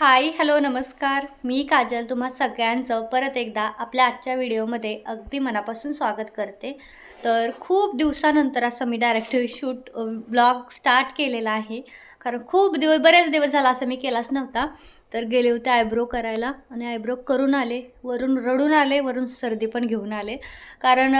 हाय, hello, नमस्कार. मी काजल तुम्हा सगळ्यांचं परत एकदा आपल्या आजच्या व्हिडिओमध्ये अगदी मनापासून स्वागत करते. तर खूप दिवसानंतर असं मी डायरेक्ट ब्लॉग स्टार्ट केलेला आहे. कारण बरेच दिवस झाला असं मी केलाच नव्हता. तर गेले होते आयब्रो करायला आणि आयब्रो करून आले. वरून रडून आले, वरून सर्दी पण घेऊन आले. कारण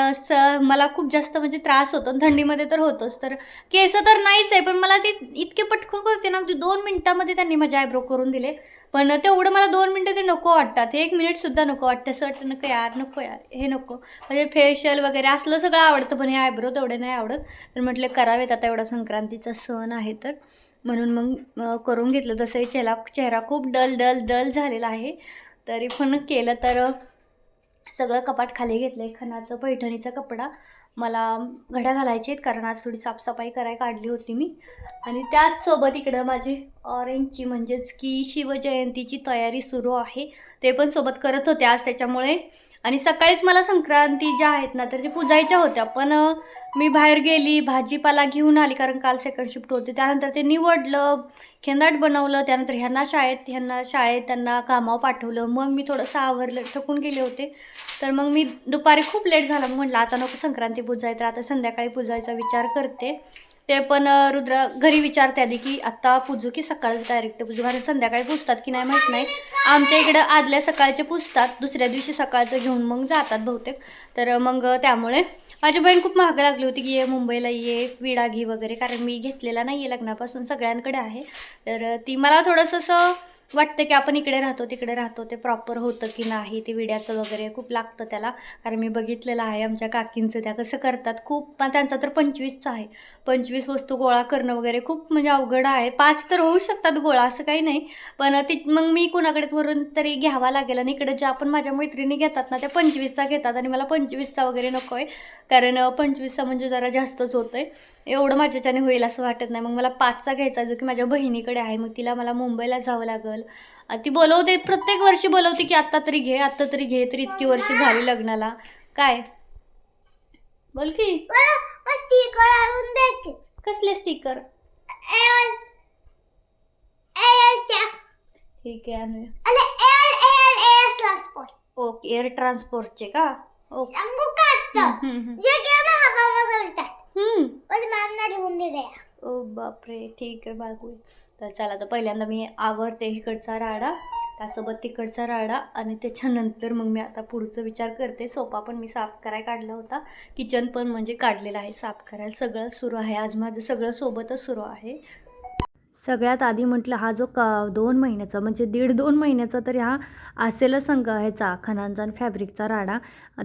मला खूप जास्त म्हणजे त्रास होतो. थंडीमध्ये तर होतोच. तर केस तर नाहीच आहे, पण मला ते इतके पटकन करते ना, अगदी 2 मिनिटामध्ये त्यांनी माझे आयब्रो करून दिले. पण तेवढं मला 2 मिनिटं ते नको वाटतात. 1 मिनिटसुद्धा नको वाटतं. असं वाटतं नको यार, नको यार, हे नको. म्हणजे फेशियल वगैरे असलं सगळं आवडतं, पण हे आयब्रो तेवढे नाही आवडत. तर म्हटलं करावेत, आता एवढा संक्रांतीचा सण आहे तर. म्हणून मग करून घेतलं. तसंही चेहरा खूप डल डल डल झालेला आहे. तरी पण केलं तर सगळं कपाट खाली घेतलं आहे. खणाचं पैठणीचा कपडा मला घड्या घालायचे आहेत, कारण आज थोडी साफसफाई करायला काढली होती मी. आणि त्याचसोबत इकडं माझी ऑरेंजची म्हणजेच की शिवजयंतीची तयारी सुरू आहे. ते पण सोबत करत होते आज त्याच्यामुळे. आणि सकाळीच मला संक्रांती ज्या आहेत ना तर ते पूजायच्या होत्या, पण मी बाहेर गेली, भाजीपाला घेऊन आली, कारण काल सेकंड शिफ्ट होती. त्यानंतर ते निवडलं, खेंदाट बनवलं, त्यानंतर ह्यांना शाळेत त्यांना कामावर पाठवलं. मग मी थोडंसं आवरलं, थकून गेले होते. तर मग मी दुपारी खूप लेट झाला. मग म्हटलं आता नको संक्रांती पूजायचं, आता संध्याकाळी पूजायचा विचार करते. ते पण रुद्र घरी विचारते आधी की आत्ता पूजू की सकाळच डायरेक्ट पूजू, कारण संध्याकाळी पुजतात की नाही माहीत नाही. आमच्या इकडं आदल्या सकाळचे पुजतात, दुसऱ्या दिवशी सकाळचं घेऊन मग जातात बहुतेक. तर मग त्यामुळे माझी बहीण खूप महाग लागली होती की ये मुंबईला ये, विडा घे वगैरे, कारण मी घेतलेला नाही आहे लग्नापासून, सगळ्यांकडे आहे. तर ती मला थोडंसं असं वाटतं की आपण इकडे राहतो तिकडे राहतो, ते प्रॉपर होतं की नाही, ते विड्याचं वगैरे खूप लागतं त्याला. कारण मी बघितलेलं आहे आमच्या काकींचं, त्या कसं करतात खूप. पण त्यांचा तर 25चा आहे. 25 वस्तू गोळा करणं वगैरे खूप म्हणजे अवघड आहे. 5 तर होऊ शकतात गोळा, असं काही नाही. पण मग मी कुणाकडे वरून तरी घ्यावा लागेल. आणि इकडे ज्या पण माझ्या मैत्रिणी घेतात ना त्या 25चा घेतात, आणि मला 25चा वगैरे नको आहे. कारण 25चा म्हणजे जरा जास्तच होतं आहे. एवढं माझ्याच्याने होईल असं वाटत नाही. मग मला 5चा घ्यायचा, जो की माझ्या बहिणीकडे आहे. मग मला मुंबईला जावं लागेल. ती बोलवते, प्रत्येक वर्षी बोलवते की आत्ता तरी घे, आत्ता तरी घे. तर इतकी वर्ष झाली लग्नाला. काय बोल की, स्टिकर आणून दे. कसले स्टिकर? ठीक आहे, आणूया. ओके, एअर ट्रान्सपोर्टचे का? ओके. ओ बापरे, ठीक आहे बाळगू. तर चला, तर पहिल्यांदा मी आवरते इकडचा राडा, त्यासोबत तिकडचा राडा, आणि त्याच्यानंतर मग मी आता पुढचं विचार करते. सोफा पण मी साफ करायला काढला होता, किचन पण म्हणजे काढलेलं आहे साफ करायला. सगळं सुरू आहे आज माझं, सगळं सोबतच सुरू आहे. सगळ्यात आधी म्हटलं, हा जो 2 महिन्याचा म्हणजे 1.5-2 महिन्याचा तरी हा असेलच ह्याचा खणांचा आणि फॅब्रिकचा राडा.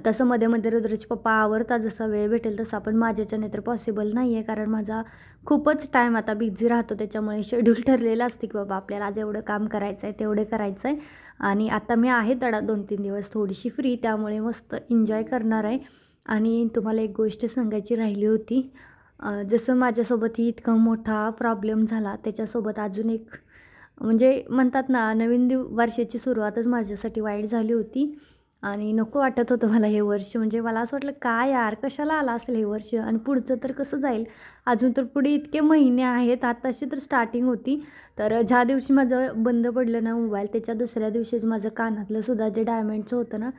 तसं मध्ये मध्ये रुद्रचे पप्पा आवरतात, जसा वेळ भेटेल तसा. पण माझ्याच्याने तर पॉसिबल नाही आहे, कारण माझा खूपच टाईम आता बिझी राहतो. त्याच्यामुळे शेड्यूल ठरलेलं असते की बाबा आपल्याला आज एवढं काम करायचं आहे, तेवढे करायचं आहे. आणि आता मी आहे 2-3 दिवस थोडीशी फ्री, त्यामुळे मस्त एन्जॉय करणार आहे. आणि तुम्हाला एक गोष्ट सांगायची राहिली होती. जसं माझ्यासोबतही इतका मोठा प्रॉब्लेम झाला, त्याच्यासोबत अजून एक म्हणजे म्हणतात ना, नवीन वर्षाची सुरुवातच माझ्यासाठी वाईट झाली होती. आणि नको वाटत होतं मला हे वर्ष. म्हणजे मला असं वाटलं, काय यार, कशाला आला असेल हे वर्ष, आणि पुढचं तर कसं जाईल. अजून तर पुढे इतके महिने आहेत, आताशी तर स्टार्टिंग होती. तर ज्या दिवशी माझं बंद पडलं ना मोबाईल, त्याच्या दुसऱ्या दिवशीच माझं कानातलं सुद्धा जे डायमंडचं होतं ना,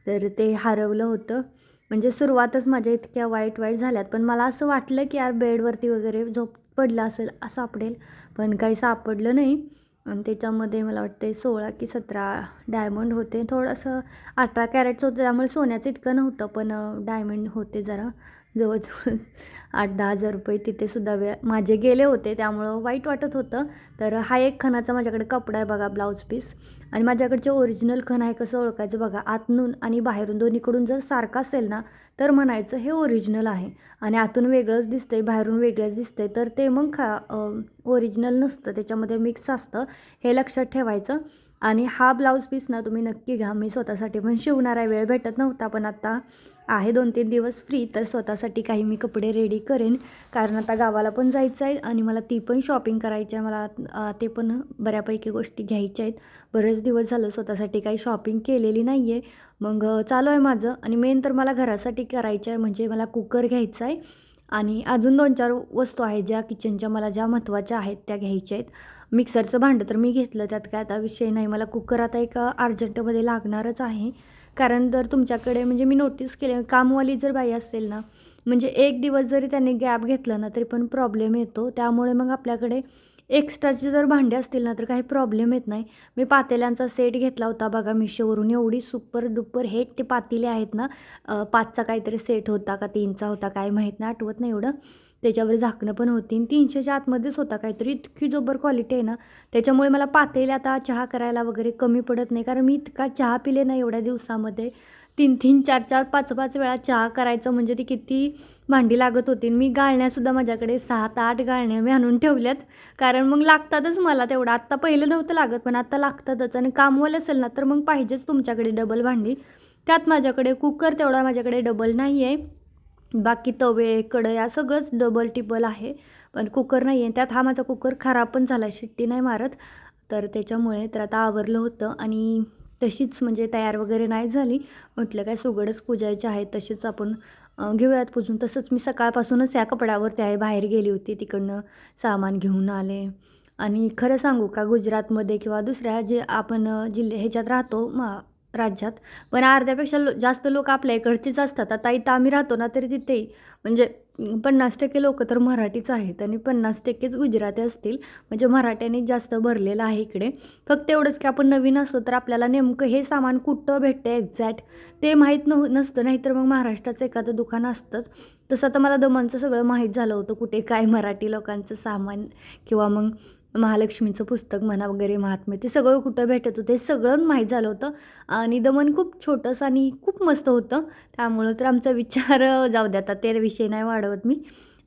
तर ते हरवलं होतं. म्हणजे सुरुवातच माझ्या इतक्या वाईट झाल्यात. पण मला असं वाटलं की यार बेडवरती वगैरे झोप पडलं असेल, सापडेल, पण काही सापडलं नाही. आणि त्याच्यामध्ये मला वाटते 16 की 17 डायमंड होते. थोडंसं 18 कॅरेटचं होतं, त्यामुळे सोन्याचं इतकं नव्हतं, पण डायमंड होते जरा. जवळजवळ 8-10 हजार रुपये तिथेसुद्धा माझे गेले होते, त्यामुळं वाईट वाटत होतं. तर हा एक खणाचा माझ्याकडे कपडा आहे बघा, ब्लाऊज पीस. आणि माझ्याकडचे ओरिजिनल खण आहे, कसं ओळखायचं बघा, आतून आणि बाहेरून दोन्हीकडून जर सारखं असेल ना तर म्हणायचं हे ओरिजिनल आहे. आणि आतून वेगळंच दिसतंय, बाहेरून वेगळंच दिसतंय, तर ते मग ओरिजिनल नसतं, त्याच्यामध्ये मिक्स असतं, हे लक्षात ठेवायचं. आणि हा ब्लाऊज पीस ना तुम्ही नक्की घ्या. मी स्वतःसाठी पण शिवणार आहे, वेळ भेटत नव्हता, पण आता आहे 2-3 दिवस फ्री, तर स्वतःसाठी काही मी कपडे रेडी करेन. कारण आता गावाला पण जायचं आहे, आणि मला ती पण शॉपिंग करायची आहे. मला ते पण बऱ्यापैकी गोष्टी घ्यायच्या आहेत. बरेच दिवस झालं स्वतःसाठी काही शॉपिंग केलेली नाही आहे. मग चालू आहे माझं. आणि मेन तर मला घरासाठी करायचं आहे, म्हणजे मला कुकर घ्यायचा आहे. आणि अजून 2-4 वस्तू आहेत ज्या किचनच्या मला ज्या महत्त्वाच्या आहेत त्या घ्यायच्या आहेत. मिक्सरचं भांडं तर मी घेतलं, त्यात काय आता विषय नाही. मला कुकर आता एक अर्जंटमध्ये लागणारच आहे. कारण जर तुमच्याकडे म्हणजे मी नोटीस केले कामवाली जर बाई असेल ना, म्हणजे एक दिवस जरी त्यांनी गॅप घेतला ना तरी पण प्रॉब्लेम येतो. त्यामुळे मग आपल्याकडे एक्स्ट्राचे जर भांडे असतील ना तर काही प्रॉब्लेम येत नाही. मी पातेल्यांचा सेट घेतला होता बघा मिशोवरून. एवढी सुपर डुपर हेट ते पातेले आहेत ना, 5चा काहीतरी सेट होता का 3चा होता काय माहीत नाही, आठवत नाही एवढं. त्याच्यावर झाकणं पण होती आणि 300च्या आतमध्येच होता काहीतरी. इतकी जबर क्वालिटी आहे ना, त्याच्यामुळे मला पातेले आता चहा करायला वगैरे कमी पडत नाही. कारण मी इतका चहा पिले ना एवढ्या दिवसामध्ये, 3-3, 4-4, 5-5 वेळा चहा करायचं म्हणजे ती किती भांडी लागत होती. मी गाळण्यासुद्धा माझ्याकडे 7-8 गाळण्या मी आणून ठेवल्यात. कारण मग लागतातच मला तेवढं. आत्ता पहिलं नव्हतं लागत पण आत्ता लागतातच. आणि कामवाले असेल ना तर मग पाहिजेच तुमच्याकडे डबल भांडी. त्यात माझ्याकडे कुकर तेवढा माझ्याकडे डबल नाही आहे. बाकी तवे, कढया सगळंच डबल टिबल आहे. पण कुकर नाही आहे. त्यात हा माझा कुकर खराब पण झाला, शिट्टी नाही मारत. तर त्याच्यामुळे तर आता आवरलं होतं आणि तशीच म्हणजे तयार वगैरे नाही झाली. म्हटलं काय सुगडच पुजायचे आहे, तसेच आपण घेऊयात पुजून. तसंच मी सकाळपासूनच या कपड्यावरती आहे, बाहेर गेली होती, तिकडनं सामान घेऊन आले. आणि खरं सांगू का, गुजरातमध्ये किंवा दुसऱ्या जे आपण ह्याच्यात राहतो राज्यात, पण अर्ध्यापेक्षा जास्त लोक आपल्या इकडचीच असतात. आता इथं आम्ही राहतो ना तरी तिथेही म्हणजे 50% लोकं तर मराठीच आहेत आणि 50%च गुजराती असतील. म्हणजे मराठ्यांनी जास्त भरलेलं आहे इकडे. फक्त एवढंच की आपण नवीन असतो तर आपल्याला नेमकं हे सामान कुठं भेटतं एक्झॅक्ट ते माहीत नसतं. नाहीतर मग महाराष्ट्राचं एखादं दुकान असतंच. तसं आता मला दमनचं सगळं माहीत झालं होतं, कुठे काय मराठी लोकांचं सामान किंवा मग महालक्ष्मीचं पुस्तक म्हणा वगैरे महात्म्य, ते सगळं कुठं भेटत होतं हे सगळं माहीत झालं होतं. आणि दमन खूप छोटंसं आणि खूप मस्त होतं. त्यामुळं तर आमचा विचार जाऊ द्या, आता ते विषय नाही वाढवत मी.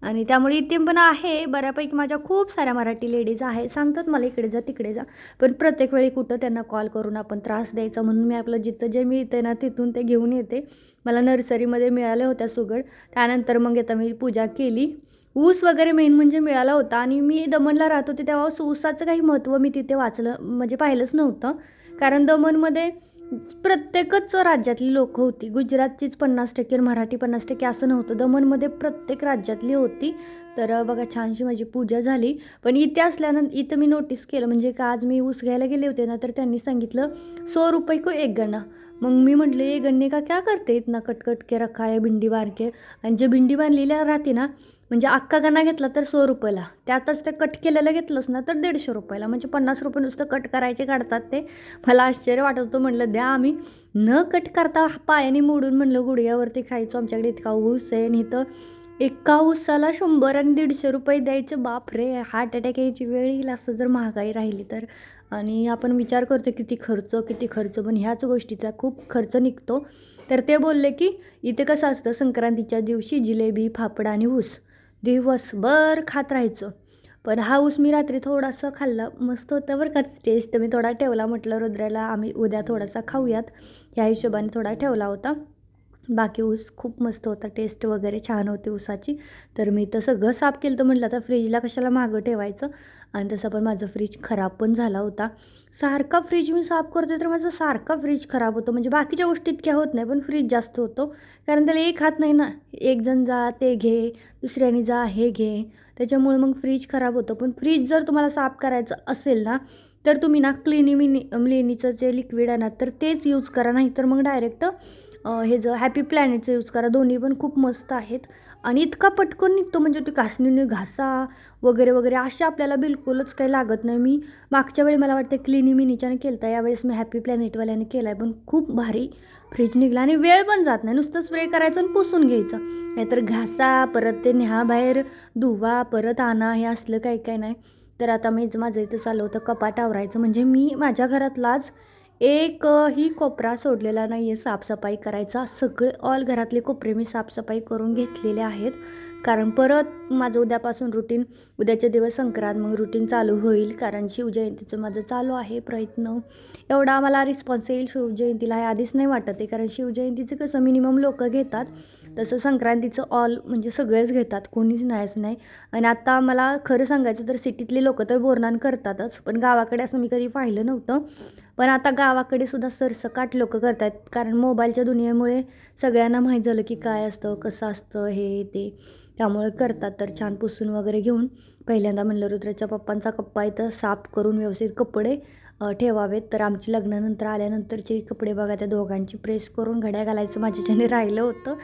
आणि त्यामुळे इथे पण आहे बऱ्यापैकी माझ्या खूप साऱ्या मराठी लेडीज आहे, सांगतात मला इकडे जा तिकडे जा. पण प्रत्येक वेळी कुठं त्यांना कॉल करून आपण त्रास द्यायचा, म्हणून मी आपलं जिथं जे मिळते ना तिथून ते घेऊन येते. मला नर्सरीमध्ये मिळाल्या होत्या सुगड. त्यानंतर मग आता मी पूजा केली. ऊस वगैरे मेन म्हणजे मिळाला होता. आणि मी दमनला राहत होते तेव्हा ऊसाचं काही महत्त्व मी तिथे वाचलं म्हणजे पाहिलंच नव्हतं. कारण दमनमध्ये प्रत्येकच राज्यातली लोकं होती. गुजरातचीच 50% मराठी 50% असं नव्हतं. दमनमध्ये प्रत्येक राज्यातली होती. तर बघा छानशी माझी पूजा झाली. पण इथे असल्यानंतर इथं मी नोटीस केलं म्हणजे का, आज मी ऊस घ्यायला गेले होते ना तर त्यांनी सांगितलं 100 रुपये को एक गन्ना. मग मी म्हटले ये गन्ने का क्या करते इतना कटकट के रखा है भिंडी बांध के. आणि जे भिंडी बांधलेल्या राहते ना, म्हणजे अख्खा गन्ना घेतला तर 100 रुपयाला, त्यातच ते कट केलेलं घेतलंच ना तर 150 रुपयाला. म्हणजे 50 रुपये नुसतं कट करायचे काढतात ते. मला आश्चर्य वाटत होतं. म्हटलं द्या, आम्ही न कट करता पायाने मोडून म्हणलं गुडघ्यावरती खायचो. आमच्याकडे इतका ऊस आहे आणि इथं एका ऊसाला 100 आणि 150 रुपये द्यायचे. बाप रे, हार्ट अटॅक यायची वेळ येईल असं जर महागाई राहिली तर. आणि आपण विचार करतो किती खर्च, पण ह्याच गोष्टीचा खूप खर्च निघतो. तर ते बोलले की इथे कसं असतं, संक्रांतीच्या दिवशी जिलेबी, फाफडा आणि ऊस दिवसभर खात राहायचं. पण हा ऊस मी रात्री थोडासा खाल्ला, मस्त होतं बरं का टेस्ट. मी थोडा ठेवला, म्हटलं रुद्राला आम्ही उद्या थोडासा खाऊयात, ह्या हिशोबाने थोडा ठेवला होता. बाकी ऊस खूप मस्त होता, टेस्ट वगैरे छान होती ऊसाची. तर मी तर सगळं साफ केलं. तर म्हटलं आता फ्रीजला कशाला मागं ठेवायचं. आणि तसं पण माझं फ्रीज खराब पण झाला होता. सारखा फ्रीज मी साफ करते तर माझा सारखा फ्रीज खराब होतो. म्हणजे बाकीच्या गोष्टी इतक्या होत नाही पण फ्रीज जास्त होतो. कारण त्याला एक हात नाही ना, एक जण जा ते घे, दुसऱ्याने जा हे घे, त्याच्यामुळे मग फ्रीज खराब होतं. पण फ्रीज जर तुम्हाला साफ करायचं असेल ना तर तुम्ही ना लेनीचं जे लिक्विड आहे ना तर तेच यूज करा. नाही तर मग डायरेक्ट हे जर हॅपी प्लॅनेटचं यूज करा. दोन्ही पण खूप मस्त आहेत आणि इतका पटकन निघतो. म्हणजे ते घासणीने घासा वगैरे वगैरे अशा आपल्याला बिलकुलच काही लागत नाही. मी मागच्या वेळी मला वाटतं क्लिनिमिनीच्याने केलं होता, यावेळेस मी हॅपी प्लॅनेटवाल्याने केला आहे. पण खूप भारी फ्रीज निघला आणि वेळ पण जात नाही. नुसतं स्प्रे करायचं आणि पुसून घ्यायचं. नाहीतर घासा, परत ते न्या बाहेर धुवा, परत आणा, हे असलं काही काय नाही. तर आता माझं इथं चालू होतं कपाट आवरायचं. म्हणजे मी माझ्या घरातलाच एकही कोपरा सोडलेला नाही आहे साफसफाई करायचा. सगळे ऑल घरातले कोपरे मी साफसफाई करून घेतलेले आहेत. कारण परत माझं उद्यापासून रुटीन, उद्याचे दिवस संक्रांत, मग रुटीन चालू होईल. कारण शिवजयंतीचं माझं चालू आहे प्रयत्न. एवढा मला रिस्पॉन्स येईल शिवजयंतीला हे आधीच नाही वाटत आहे. कारण शिवजयंतीचं कसं मिनिमम लोक घेतात, तसं संक्रांतीचं ऑल म्हणजे सगळेच घेतात, कोणीच नाहीच नाही. आणि आता मला खरं सांगायचं तर सिटीतले लोक तर बोरनान करतातच, पण गावाकडे असं मी कधी पाहिलं नव्हतं. पण आता गावाकडे सुद्धा सरसकट लोक करत आहेत. कारण मोबाईलच्या दुनियेमुळे सगळ्यांना माहीत झालं की काय असतं, कसं असतं हे ते. त्यामुळे करतात. तर छान पुसून वगैरे घेऊन पहिल्यांदा म्हणलं रुद्राच्या पप्पांचा कप्पा इथं साफ करून व्यवस्थित कपडे ठेवावेत. तर आमची लग्नानंतर आल्यानंतरचे कपडे बघा त्या दोघांची प्रेस करून घड्या घालायचं माझ्याच्याने राहिलं होतं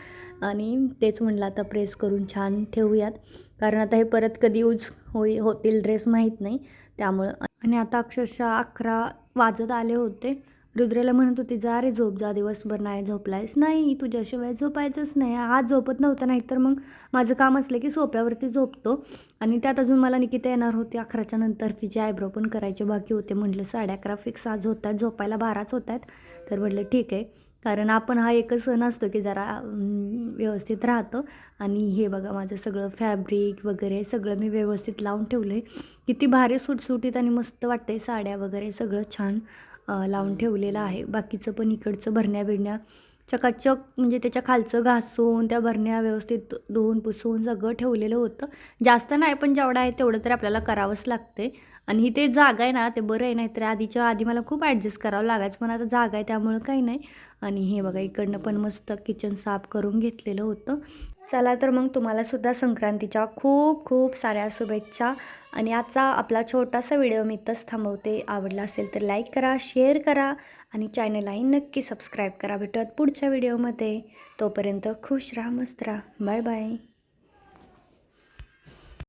आणि तेच म्हणलं आता प्रेस करून छान ठेवूयात, कारण आता हे परत कधी यूज होतील ड्रेस माहीत नाही त्यामुळं. आणि आता अक्षरशः 11 वाजत आले होते. रुद्रेला म्हणत होती जा रे झोप जा, दिवसभर नाही झोपलायस. नाही तुझ्याशिवाय झोपायचंच नाही. आज झोपत नव्हतं, नाही तर मग माझं काम असलं की सोप्यावरती झोपतो. आणि त्यात अजून मला निकिता येणार होती 11च्या नंतर, तिचे आयब्रो पण करायचे बाकी होते. म्हटलं 11:30 फिक्स आज होत आहेत, झोपायला 12च होत आहेत. तर म्हटलं ठीक आहे, कारण आपण हा एकच सण असतो की जरा व्यवस्थित राहतं. आणि हे बघा माझं सगळं फॅब्रिक वगैरे सगळं मी व्यवस्थित लावून ठेवलं आहे. किती भारी सुटसुटीत आणि मस्त वाटते, साड्या वगैरे सगळं छान लावून ठेवलेलं आहे. बाकीचं पण इकडचं भरण्या बिरण्या चकाचक, म्हणजे त्याच्या खालचं घासून त्या भरण्या व्यवस्थित धुवून पुसून सगळं ठेवलेलं होतं. जास्त नाही, पण जेवढं आहे तेवढं तरी आपल्याला करावंच लागते. आणि इथे जागा आहे ना ते बरं आहे, नाहीतर आधीच्या आधी मला खूप ॲडजस्ट करावं लागायचं, पण आता जागा आहे त्यामुळं काही नाही. आणि हे बघा इकडनं पण मस्त किचन साफ करून घेतलेलं होतं. चला तर मग तुम्हालासुद्धा संक्रांतीच्या खूप खूप साऱ्या शुभेच्छा. आणि आजचा आपला छोटासा व्हिडिओ मी इथंच थांबवते. आवडला असेल तर लाईक करा, शेअर करा आणि चॅनललाही नक्की सबस्क्राईब करा. भेटूयात पुढच्या व्हिडिओमध्ये. तोपर्यंत खुश राहा, मस्त राहा. Bye bye.